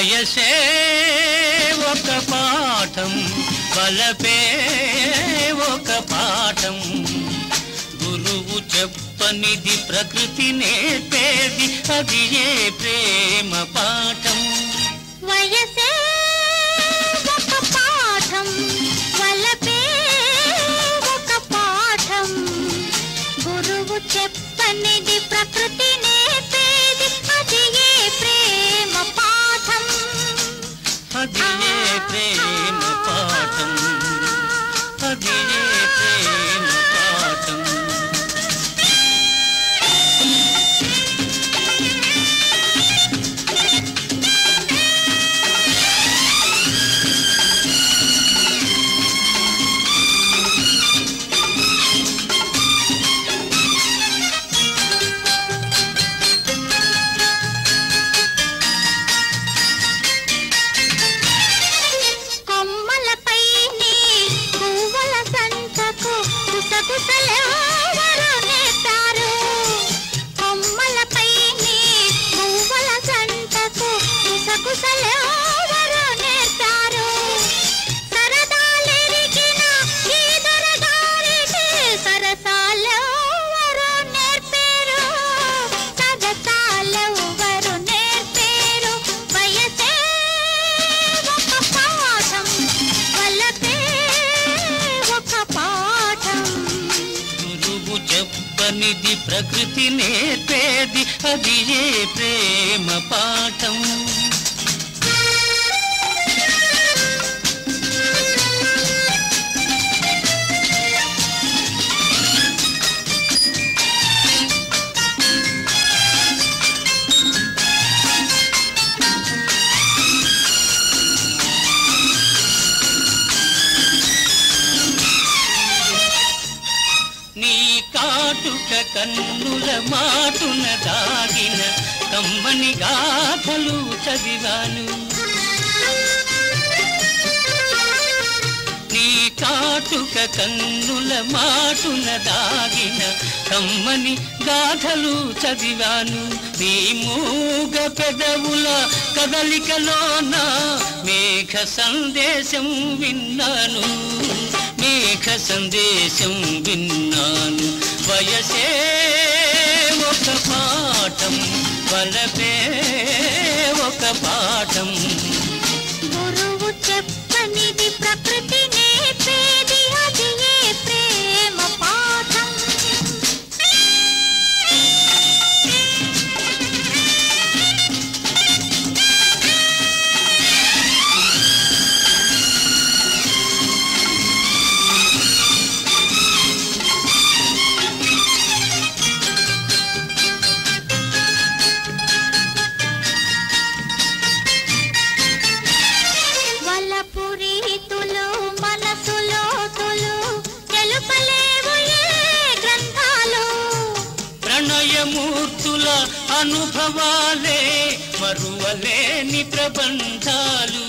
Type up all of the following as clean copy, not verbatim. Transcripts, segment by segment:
వయసే ఒక పాఠం, వలపే ఒక పాఠం. గురువు చెప్పనిది ప్రకృతి నేర్పేది, అది ఏ ప్రేమ పాఠం. వయసే ఒక పాఠం, వలపే ఒక పాఠం. గురువు చెప్పనిది ప్రకృతి నేర్పేది, అది ఏ ప్రేమ పాఠం. అది ఏ ప్రేమ పాఠం, అది ఏ ప్రేమ పాఠం. చెప్పనిది ప్రకృతి నేర్పేది, అది ఏ ప్రేమ పాఠం. నీ కాటుక కన్నుల మాటున దాగిన కమ్మని గాథలు చదివాను. నీ కాటుక కన్నుల మాటున దాగిన కమ్మని గాథలు చదివాను. నీ మూగ పెదవుల కదలికలోన మేఘ సందేశం విన్నాను, మేఘ సందేశం విన్నాను. వయసే ఒక పాఠం, వలపే ఒక పాఠం. గురువు చెప్పనిది ప్రకృతి నేర్పేది, అది ఏ ప్రేమ పాఠం. ప్రణయమూర్తుల అనుభవాలే మరువలేని ప్రబంధాలు,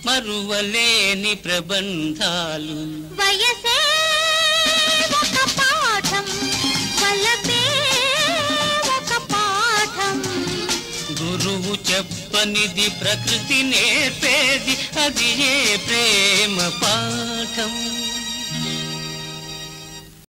మరువలేని ప్రబంధాలు. వయసే ఒక పాఠం, వలపే ఒక పాఠం. గురువు చెప్పనిది ప్రకృతి నేర్పేది, అది ఏ ప్రేమ పాఠం.